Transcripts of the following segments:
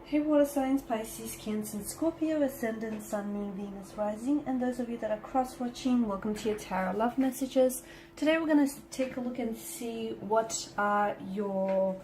Hey water signs, Pisces, Cancer, Scorpio, Ascendant, Sun, Moon, Venus, Rising, and those of you that are cross-watching, welcome to your Tarot Love Messages. Today we're going to take a look and see what are your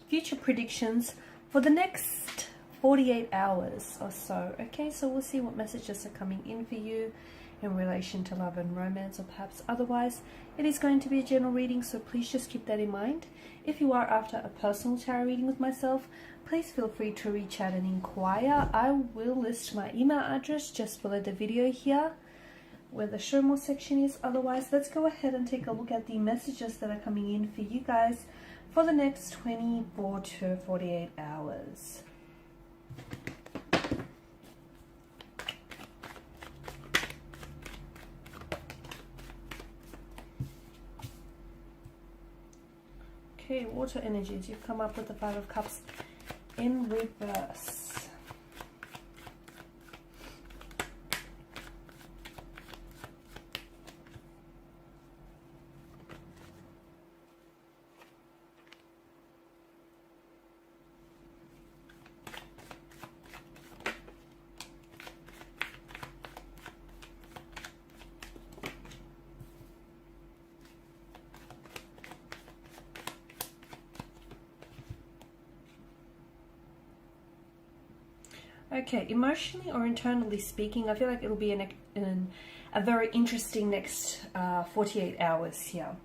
future predictions for the next 48 hours or so. Okay, so we'll see what messages are coming in for you in relation to love and romance, or perhaps otherwise. It is going to be a general reading, so please just keep that in mind. If you are after a personal tarot reading with myself, please feel free to reach out and inquire. I will list my email address just below the video here where the show more section is. Otherwise, let's go ahead and take a look at the messages that are coming in for you guys for the next 24 to 48 hours. Okay, water energies. You've come up with the Five of Cups in reverse. Okay, emotionally or internally speaking, I feel like it'll be a very interesting next 48 hours here.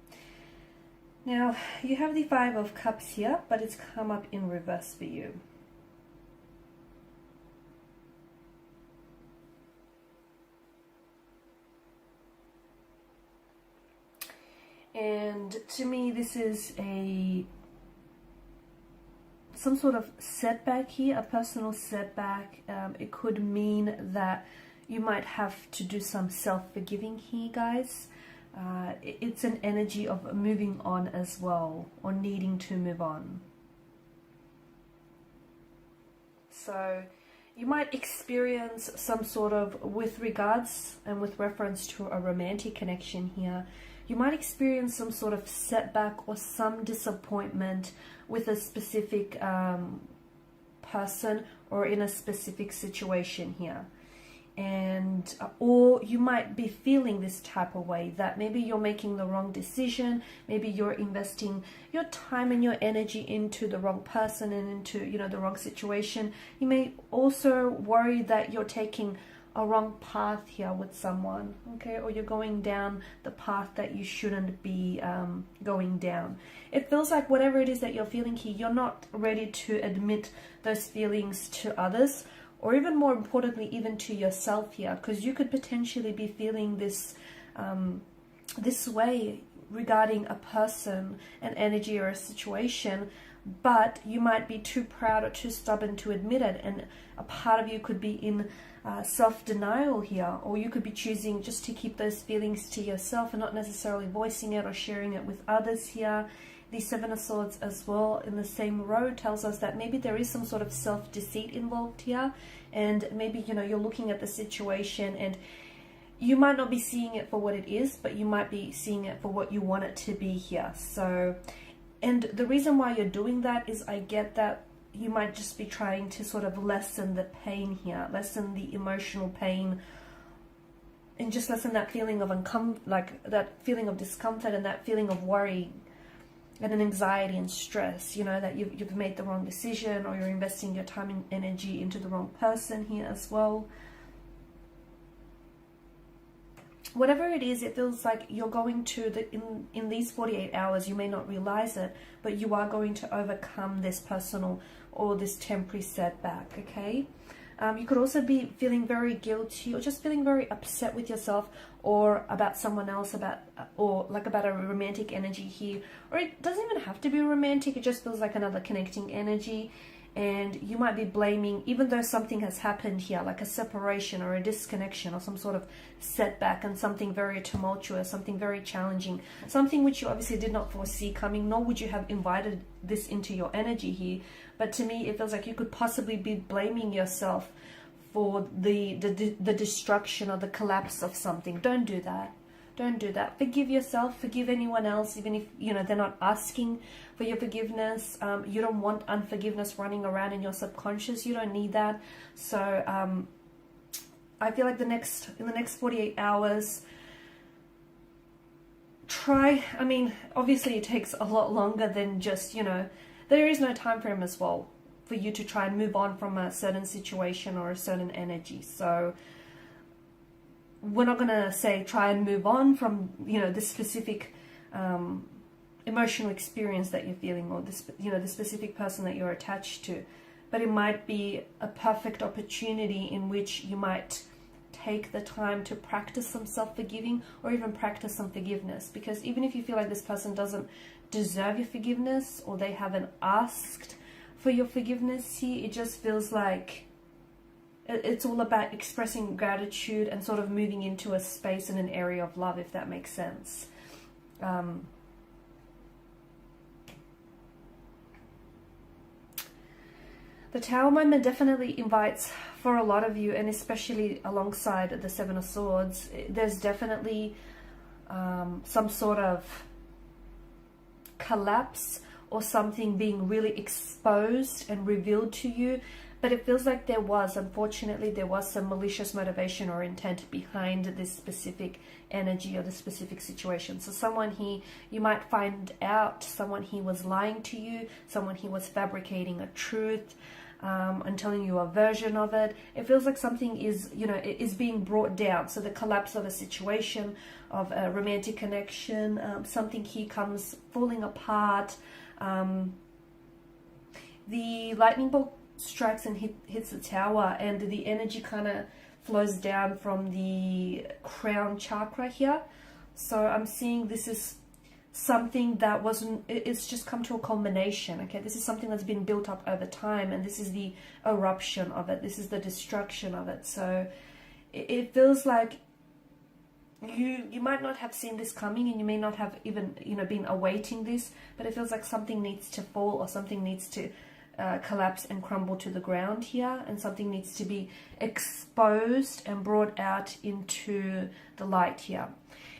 Now, you have the Five of Cups here, but it's come up in reverse for you. And to me, this is some sort of setback here, a personal setback. It could mean that you might have to do some self-forgiving here, guys. It's an energy of moving on as well, or needing to move on. So you might experience some sort of, with regards and with reference to a romantic connection here, you might experience some sort of setback or some disappointment with a specific person or in a specific situation here. And or you might be feeling this type of way, that maybe you're making the wrong decision, maybe you're investing your time and your energy into the wrong person and into, you know, the wrong situation. You may also worry that you're taking a wrong path here with someone, okay, or you're going down the path that you shouldn't be going down. It feels like whatever it is that you're feeling here, you're not ready to admit those feelings to others, or even more importantly, even to yourself here, because you could potentially be feeling this this way regarding a person, an energy, or a situation, but you might be too proud or too stubborn to admit it, and a part of you could be in self-denial here, or you could be choosing just to keep those feelings to yourself and not necessarily voicing it or sharing it with others here. The Seven of Swords as well in the same row tells us that maybe there is some sort of self-deceit involved here, and maybe, you know, you're looking at the situation and you might not be seeing it for what it is, but you might be seeing it for what you want it to be here. So, and the reason why you're doing that is, I get that you might just be trying to sort of lessen the pain here, lessen the emotional pain, and just lessen that feeling of that feeling of discomfort and that feeling of worry and an anxiety and stress, you know, that you've made the wrong decision, or you're investing your time and energy into the wrong person here as well. Whatever it is, it feels like you're going to, in these 48 hours, you may not realize it, but you are going to overcome this personal or this temporary setback, okay? You could also be feeling very guilty, or just feeling very upset with yourself or about someone else, or like about a romantic energy here. Or it doesn't even have to be romantic, it just feels like another connecting energy. And you might be blaming, even though something has happened here, like a separation or a disconnection or some sort of setback, and something very tumultuous, something very challenging, something which you obviously did not foresee coming, nor would you have invited this into your energy here. But to me, it feels like you could possibly be blaming yourself for the destruction or the collapse of something. Don't do that. Don't do that. Forgive yourself, forgive anyone else, even if, you know, they're not asking for your forgiveness. You don't want unforgiveness running around in your subconscious. You don't need that. So I feel like in the next 48 hours, try, I mean, obviously it takes a lot longer than just, you know, there is no time frame as well for you to try and move on from a certain situation or a certain energy. So we're not going to say try and move on from, you know, this specific emotional experience that you're feeling, or this, you know, the specific person that you're attached to. But it might be a perfect opportunity in which you might take the time to practice some self-forgiving, or even practice some forgiveness. Because even if you feel like this person doesn't deserve your forgiveness, or they haven't asked for your forgiveness here, it just feels like it's all about expressing gratitude and sort of moving into a space and an area of love, if that makes sense. The Tower moment definitely invites, for a lot of you, and especially alongside the Seven of Swords, there's definitely some sort of collapse or something being really exposed and revealed to you. But it feels like unfortunately, there was some malicious motivation or intent behind this specific energy or the specific situation. So someone here, you might find out someone here was lying to you, someone here was fabricating a truth, and telling you a version of it. It feels like something is, you know, is being brought down. So the collapse of a situation, of a romantic connection, something here comes falling apart. The lightning bolt strikes and hits the Tower, and the energy kind of flows down from the crown chakra here. So I'm seeing this is something that it's just come to a culmination. Okay, this is something that's been built up over time, and this is the eruption of it, this is the destruction of it. So it feels like you might not have seen this coming, and you may not have even, you know, been awaiting this, but it feels like something needs to fall, or something needs to collapse and crumble to the ground here, and something needs to be exposed and brought out into the light here.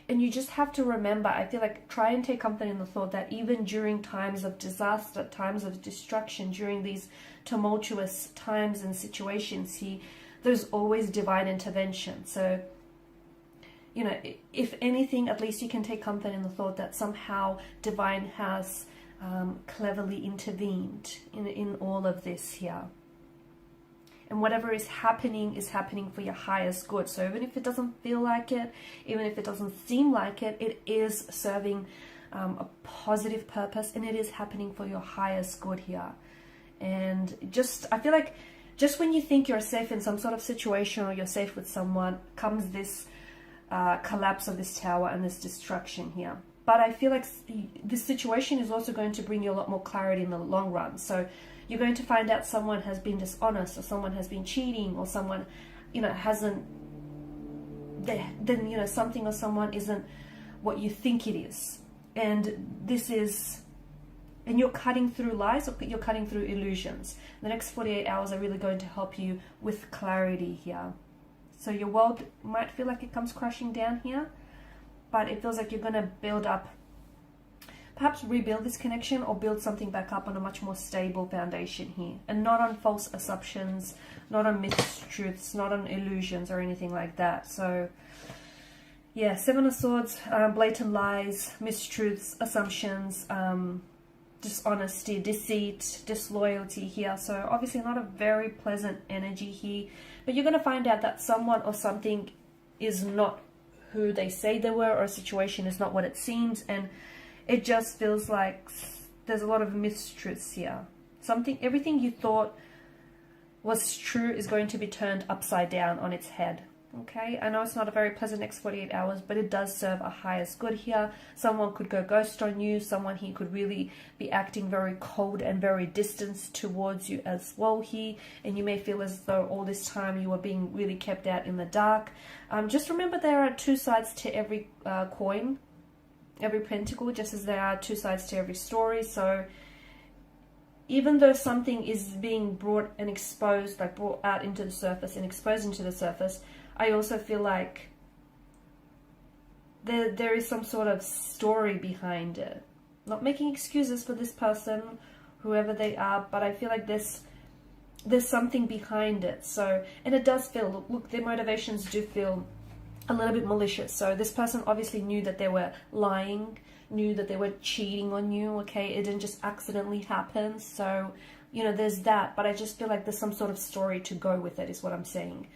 And you just have to remember, I feel like, try and take comfort in the thought that even during times of disaster, times of destruction, during these tumultuous times and situations here, there's always divine intervention. So, you know, if anything, at least you can take comfort in the thought that somehow divine has cleverly intervened in all of this here. And whatever is happening for your highest good. So even if it doesn't feel like it, even if it doesn't seem like it, it is serving a positive purpose, and it is happening for your highest good here. And just, I feel like, just when you think you're safe in some sort of situation, or you're safe with someone, comes this collapse of this Tower and this destruction here. But I feel like this situation is also going to bring you a lot more clarity in the long run. So you're going to find out someone has been dishonest, or someone has been cheating, or someone, you know, hasn't, then, you know, something or someone isn't what you think it is. And this is, and you're cutting through lies, or you're cutting through illusions. The next 48 hours are really going to help you with clarity here. So your world might feel like it comes crashing down here, but it feels like you're going to build up, perhaps rebuild this connection, or build something back up on a much more stable foundation here. And not on false assumptions, not on mistruths, not on illusions or anything like that. So, yeah, Seven of Swords, blatant lies, mistruths, assumptions, dishonesty, deceit, disloyalty here. So obviously not a very pleasant energy here. But you're going to find out that someone or something is not who they say they were, or a situation is not what it seems, and it just feels like there's a lot of mistruths here. Everything you thought was true is going to be turned upside down on its head. Okay, I know it's not a very pleasant next 48 hours, but it does serve a highest good here. Someone could go ghost on you. Someone here could really be acting very cold and very distant towards you as well here. And you may feel as though all this time you were being really kept out in the dark. Just remember, there are two sides to every coin, every pentacle, just as there are two sides to every story. So even though something is being brought and exposed, like brought out into the surface and exposed into the surface, I also feel like there is some sort of story behind it. Not making excuses for this person, whoever they are, but I feel like there's something behind it. So, and it does feel, look, their motivations do feel a little bit malicious. So this person obviously knew that they were lying, knew that they were cheating on you, okay? It didn't just accidentally happen. So, you know, there's that, but I just feel like there's some sort of story to go with it, is what I'm saying.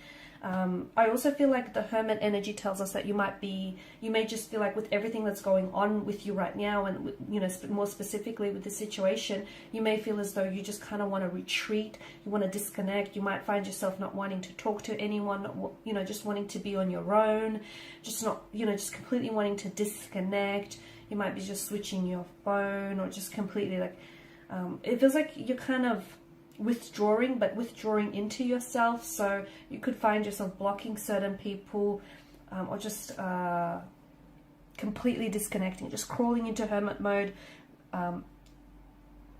I also feel like the Hermit energy tells us that you may just feel like with everything that's going on with you right now, and, you know, more specifically with the situation, you may feel as though you just kind of want to retreat, you want to disconnect, you might find yourself not wanting to talk to anyone, you know, just wanting to be on your own, just not, you know, just completely wanting to disconnect. You might be just switching your phone, or just completely like, it feels like you're kind of withdrawing, but withdrawing into yourself. So you could find yourself blocking certain people, or just completely disconnecting, just crawling into hermit mode.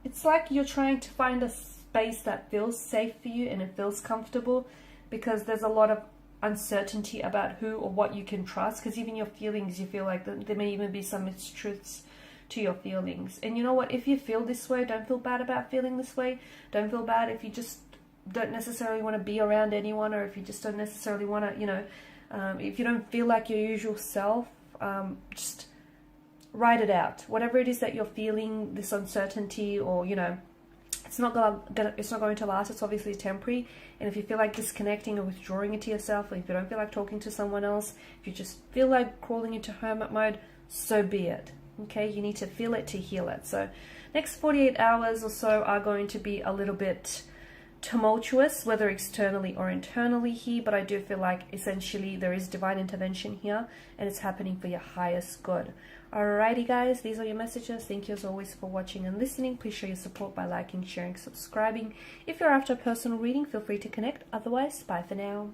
It's like you're trying to find a space that feels safe for you and it feels comfortable, because there's a lot of uncertainty about who or what you can trust, because even your feelings, you feel like there may even be some mistruths to your feelings. And you know what, if you feel this way, don't feel bad about feeling this way. Don't feel bad if you just don't necessarily want to be around anyone, or if you just don't necessarily want to, you know, if you don't feel like your usual self, just write it out. Whatever it is that you're feeling, this uncertainty, or, you know, it's not going to last. It's obviously temporary. And if you feel like disconnecting or withdrawing into yourself, or if you don't feel like talking to someone else, if you just feel like crawling into hermit mode, so be it. Okay, you need to feel it to heal it. So next 48 hours or so are going to be a little bit tumultuous, whether externally or internally here, but I do feel like essentially there is divine intervention here, and it's happening for your highest good. Alrighty guys, these are your messages. Thank you as always for watching and listening. Please show your support by liking, sharing, subscribing. If you're after a personal reading, feel free to connect. Otherwise, bye for now.